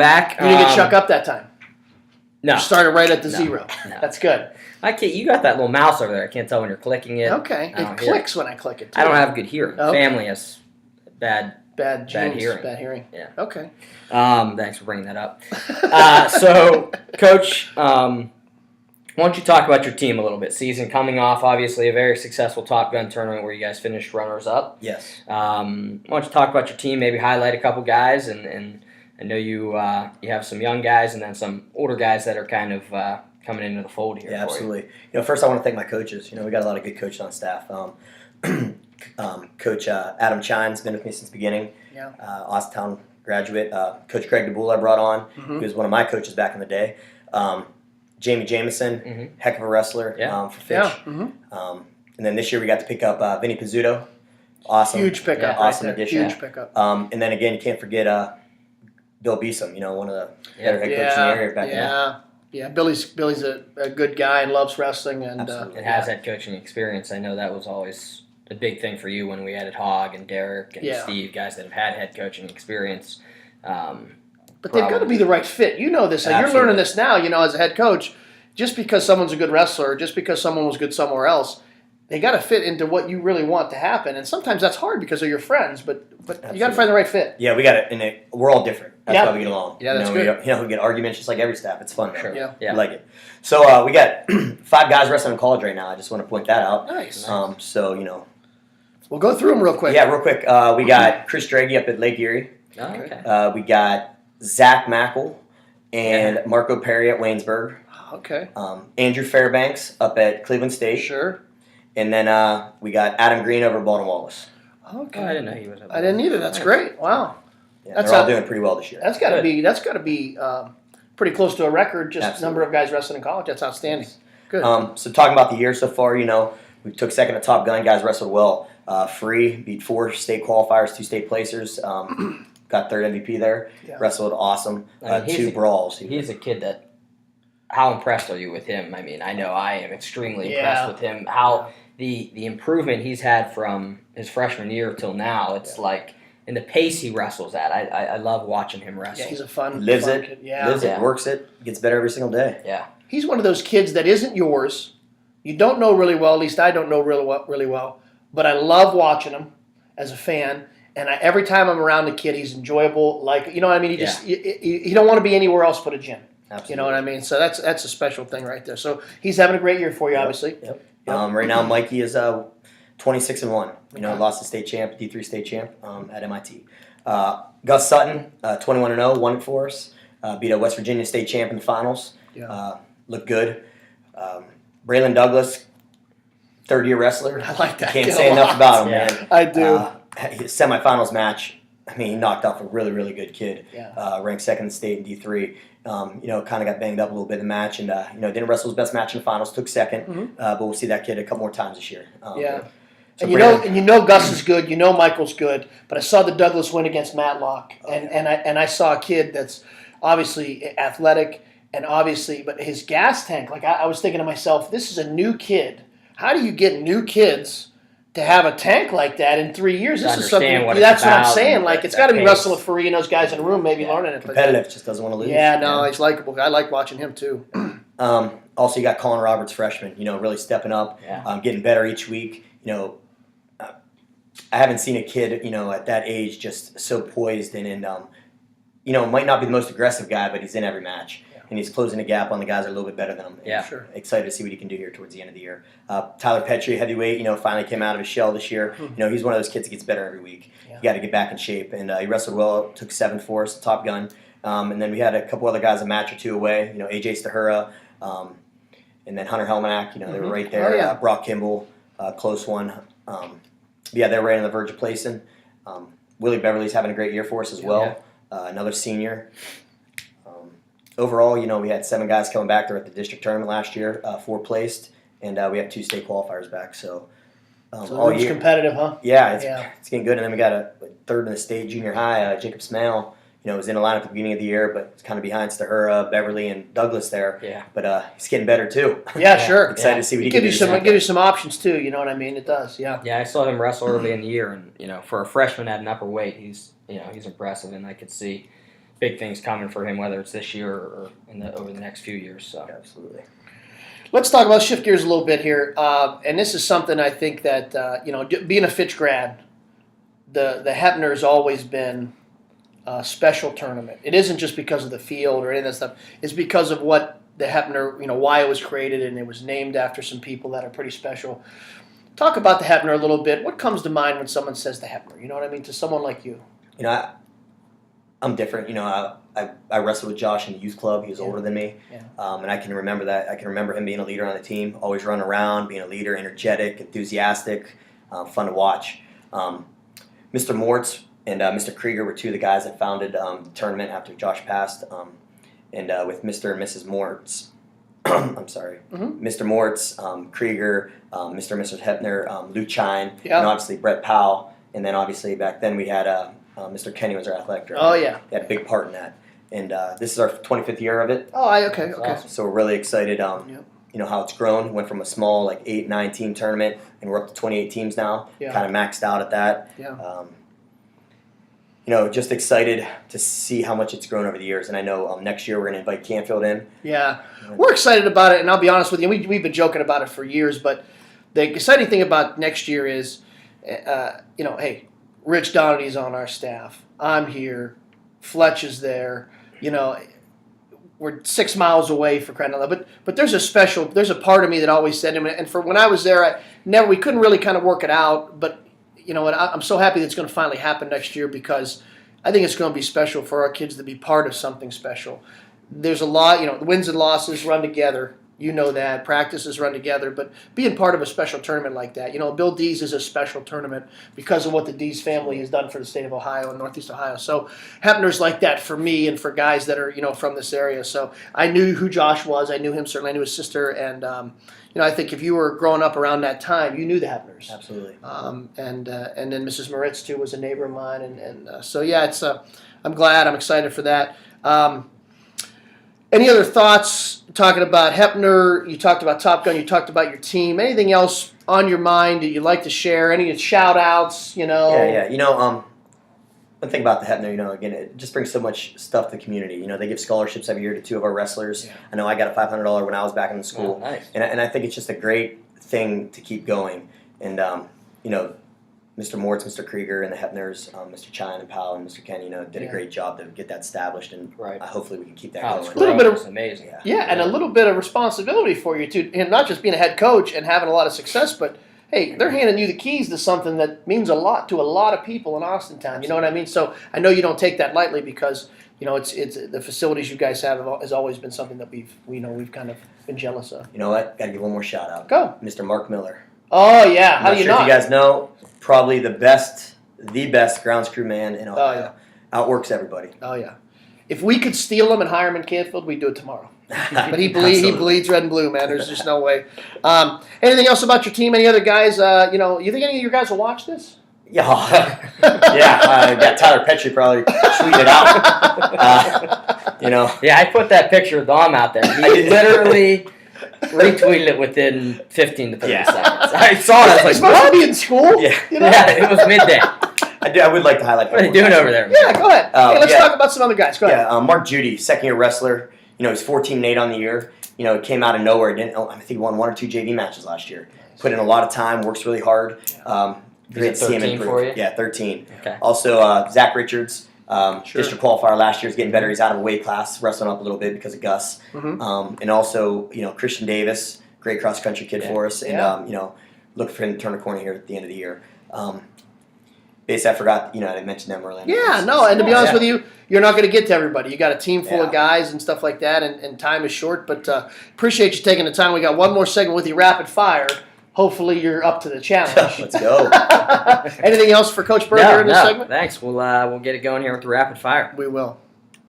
back. You didn't get Chuck up that time. No. You started right at the 0. No. That's good. I can't. You got that little mouse over there. I can't tell when you're clicking it. Okay. It clicks when I click it, too. I don't have good hearing. Okay. Family has bad hearing. Bad hearing. Yeah. Okay. Thanks for bringing that up. So, Coach, why don't you talk about your team a little bit? Season coming off, obviously, a very successful Top Gun tournament where you guys finished runners-up. Yes. Why don't you talk about your team, maybe highlight a couple guys, and I know you have some young guys and then some older guys that are kind of coming into the fold here. Yeah, absolutely. First I want to thank my coaches. We got a lot of good coaches on staff. Coach Adam Chine's been with me since the beginning. Yeah. Austintown graduate. Coach Craig DeBoule I brought on, who was one of my coaches back in the day. Jamie Jameson, heck of a wrestler for Fitch. Yeah. And then this year we got to pick up Vinny Pizzuto. Awesome. Huge pickup. Awesome right there. addition. Huge pickup. And then again, you can't forget Bill Beeson, one of the better head coaches in the area back then. Yeah, Billy's a good guy and loves wrestling and has head coaching experience. I know that was always a big thing for you when we added Hogg and Derek and Steve, guys that have had head coaching experience. But they've got to be the right fit. You know this. You're learning this now, as a head coach. Just because someone's a good wrestler, just because someone was good somewhere else, they got to fit into what you really want to happen. And sometimes that's hard because of your friends, but you got to find the right fit. Yeah, we got it. And we're all different. That's why we get along. Yeah, that's good. We get arguments just like every staff. It's fun. Sure. Yeah. We like it. So we got 5 guys wrestling in college right now. I just want to point that out. Nice. We'll go through them real quick. Yeah, real quick. We got Chris Draghi up at Lake Erie. Oh, okay. We got Zach Mackel and Marco Perry at Waynesburg. Okay. Andrew Fairbanks up at Cleveland State. Sure. And then we got Adam Green over at Baldwin Wallace. Okay. Oh, I didn't know he was up there. I didn't either. That's great. Wow. Yeah, they're all doing pretty well this year. That's got to be pretty close to a record. Just number of guys wrestling in college. That's outstanding. Good. So talking about the year so far, we took second at Top Gun. Guys wrestled well. Free beat 4 state qualifiers, 2 state placers. Got third MVP there. Yeah. Wrestled awesome. 2 brawls. He's a kid that. How impressed are you with him? I mean, I know I am extremely impressed with him. How the improvement he's had from his freshman year till now. It's like. And the pace he wrestles at, I love watching him wrestle. Yeah, he's a fun lives fun it, kid. Yeah. lives it, works it, gets better every single day. Yeah, he's one of those kids that isn't yours. You don't know really well. At least I don't know really well. But I love watching him as a fan. And every time I'm around the kid, he's enjoyable. Like you know what I mean? You don't want to be anywhere else but a gym. Absolutely. You know what I mean? So that's a special thing right there. So he's having a great year for you, obviously. Yep. Right now, Mikey is 26-1. Lost the state champ, D3 state champ at MIT. Gus Sutton, 21-0, won it for us. Beat a West Virginia state champ in the finals. Yeah. Looked good. Braylon Douglas, third-year wrestler. I like that. Can't say enough about him, man. I do. His semifinals match, he knocked off a really, really good kid. Yeah. Ranked second in the state in D3. Kind of got banged up a little bit in the match, and didn't wrestle his best match in the finals. Took second, but we'll see that kid a couple more times this year. So and Gus is good. Michael's good. But I saw the Douglas win against Matlock, and I saw a kid that's obviously athletic and but his gas tank. Like I was thinking to myself, this is a new kid. How do you get new kids to have a tank like that in 3 years? This is something. That's what I'm saying. Like it's got to be Russell and Faree and those guys in the room, maybe learning it. Competitive, just doesn't want to lose. Yeah, no, he's likable. I like watching him too. Also, you got Colin Roberts, freshman. Really stepping up, getting better each week. I haven't seen a kid, at that age just so poised and might not be the most aggressive guy, but he's in every match. Yeah. And he's closing the gap on the guys that are a little bit better than him. Yeah, sure. Excited to see what he can do here towards the end of the year. Tyler Petrie, heavyweight, finally came out of his shell this year. He's one of those kids that gets better every week. Yeah. You got to get back in shape. And he wrestled well, took 7 for us, Top Gun. And then we had a couple other guys a match or 2 away. AJ Stahura, and then Hunter Helmanack. They were right there. Oh, yeah. Brock Kimball, close one. They're right on the verge of placing. Willie Beverly's having a great year for us as well. Another senior. Overall, we had 7 guys coming back. They were at the district tournament last year, 4 placed, and we have 2 state qualifiers back. So all year competitive, huh? Yeah, it's getting good. And then we got a third in the state junior high, Jacob Smale. Was in the lineup at the beginning of the year, but it's kind of behind Stahura, Beverly, and Douglas there. Yeah. But he's getting better too. Yeah, sure. Excited to see what he can do. Give you some options too. You know what I mean? It does. Yeah. Yeah, I saw him wrestle early in the year, and for a freshman at an upper weight, he's impressive, and I could see big things coming for him, whether it's this year or over the next few years. So Absolutely. Let's talk about shift gears a little bit here, and this is something I think that being a Fitch grad, the Hephner has always been a special tournament. It isn't just because of the field or any of that stuff. It's because of what the Hephner, why it was created, and it was named after some people that are pretty special. Talk about the Hephner a little bit. What comes to mind when someone says the Hephner? You know what I mean? To someone like you. I'm different. I wrestled with Josh in the youth club. He was older than me, and I can remember that. I can remember him being a leader on the team, always running around, being a leader, energetic, enthusiastic, fun to watch. Mr. Mortz and Mr. Krieger were two of the guys that founded the tournament after Josh passed, and with Mr. and Mrs. Mortz. I'm sorry, Mr. Mortz, Krieger, Mr. and Mrs. Hephner, Lou Chine, and obviously Brett Powell, and then obviously back then we had Mr. Kenny was our athletic director. Oh yeah, he had a big part in that, and this is our 25th year of it. Oh, okay. Awesome. So we're really excited. How it's grown. Went from a small 8-9 team tournament, and we're up to 28 teams now. Yeah. Kind of maxed out at that. Yeah. Just excited to see how much it's grown over the years, and I know next year we're going to invite Canfield in. Yeah, we're excited about it, and I'll be honest with you, we've been joking about it for years, but the exciting thing about next year is, hey, Rich Donnedy's on our staff. I'm here. Fletch is there. We're 6 miles away for crying out loud. But there's a part of me that always said, and for when I was there, we couldn't really kind of work it out, but I'm so happy that it's going to finally happen next year because I think it's going to be special for our kids to be part of something special. There's a lot, the wins and losses run together. You know that. Practices run together. But being part of a special tournament like that, Bill Dees is a special tournament because of what the Dees family has done for the state of Ohio and Northeast Ohio. So Hephner's like that for me and for guys that are, from this area. So I knew who Josh was. I knew him certainly. I knew his sister. And, I think if you were growing up around that time, you knew the Hephners. Absolutely. And then Mrs. Moritz, too, was a neighbor of mine. And so, yeah, it's I'm glad. I'm excited for that. Any other thoughts talking about Hephner? You talked about Top Gun. You talked about your team. Anything else on your mind that you'd like to share? Any shout-outs, Yeah. One thing about the Hephner, again, it just brings so much stuff to the community. They give scholarships every year to 2 of our wrestlers. Yeah. I know I got a $500 when I was back in the school. Oh, nice. And I think it's just a great thing to keep going. And, Mr. Mortz, Mr. Krieger, and the Hephners, Mr. Chine and Powell and Mr. Ken, did a great job to get that established, and hopefully we can keep that going. A little bit of amazing. And a little bit of responsibility for you too, and not just being a head coach and having a lot of success, but hey, they're handing you the keys to something that means a lot to a lot of people in Austintown. You know what I mean? So I know you don't take that lightly because it's the facilities you guys have has always been something that we've kind of been jealous of. You know what? Got to give one more shout out. Go, Mr. Mark Miller. Oh yeah, how do you not? If you guys know, probably the best grounds crew man in Ohio. Oh yeah, outworks everybody. Oh yeah. If we could steal him and hire him in Canfield, we'd do it tomorrow. But he bleeds red and blue, man. There's just no way. Anything else about your team? Any other guys? You think any of your guys will watch this? Yeah, got Tyler Petrie probably tweeted out. Yeah, I put that picture of Dom out there. He literally retweeted it within 15 to 30 seconds. I saw it. I was like, supposed to be in school? Yeah, yeah, it was midday. I would like to highlight. What are they doing over there? Yeah, go ahead. Let's talk about some other guys. Go ahead. Yeah, Mark Judy, second-year wrestler. He's 14-8 on the year. It came out of nowhere. I think he won 1 or 2 JV matches last year. Put in a lot of time, works really hard. Great to see him improve. For you? Yeah, 13. Okay. Also, Zach Richards, district qualifier last year, is getting better. He's out of a weight class, wrestling up a little bit because of Gus. Mm-hmm. And also, Christian Davis, great cross-country kid for us. And, look for him to turn a corner here at the end of the year. Basically, I forgot, I mentioned them earlier. Yeah, no, and to be honest with you, you're not going to get to everybody. You got a team full of guys and stuff like that, and time is short. But appreciate you taking the time. We got one more segment with you, rapid fire. Hopefully, you're up to the challenge. Let's go. Anything else for Coach Burd here in this segment? Thanks. We'll get it going here with the rapid fire. We will.